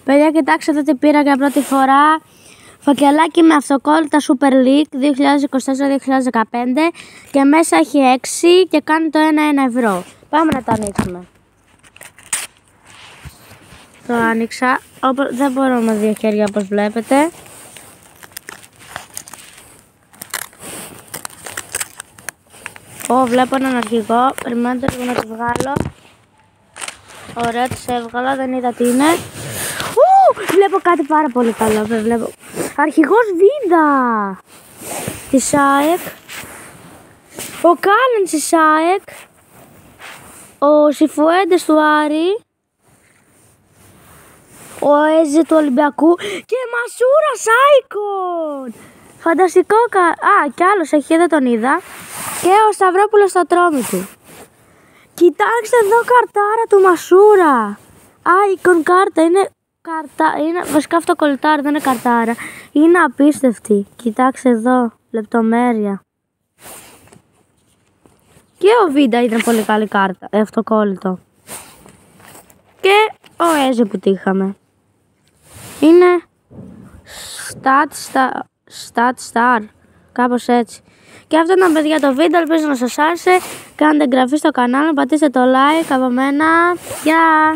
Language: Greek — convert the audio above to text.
Παιδιά, κοιτάξτε εδώ τι πήρα για πρώτη φορά. Φακελάκι με αυτοκόλλητα Super League 2024-2015 και μέσα έχει 6 και κάνει το 1 ευρώ. Πάμε να το ανοίξουμε. Το άνοιξα. Δεν μπορώ με δύο χέρια όπως βλέπετε. Βλέπω έναν αρχηγό. Περιμένετε λίγο να το βγάλω. Ωραία, τους έβγαλα, δεν είδα τι είναι. Βλέπω κάτι πάρα πολύ καλό. Βλέπω. Αρχηγός Βίντα της ΑΕΚ. Ο Κάλενς της ΑΕΚ. Ο Σιφουέντες του Άρη. Ο Έζε του Ολυμπιακού. Και Μασούρας Άικον. Φανταστικό. Κι άλλος έχει, δεν τον είδα. Και ο Σταυρόπουλος στο τρόμι του. Κοιτάξτε εδώ καρτάρα του Μασούρα. Άικον κάρτα, είναι βασικά αυτοκολλητάρα, δεν είναι καρτάρα. Είναι απίστευτη. Κοιτάξτε εδώ, λεπτομέρεια. Και ο Βίντα ήταν πολύ καλή κάρτα, αυτοκόλλητο. Και ο Έζε που τύχαμε. Είναι Star, κάπως έτσι. Και αυτό ήταν, παιδιά, το βίντεο, ελπίζω να σας άρεσε. Κάντε εγγραφή στο κανάλι, πατήστε το like από μένα. Γεια!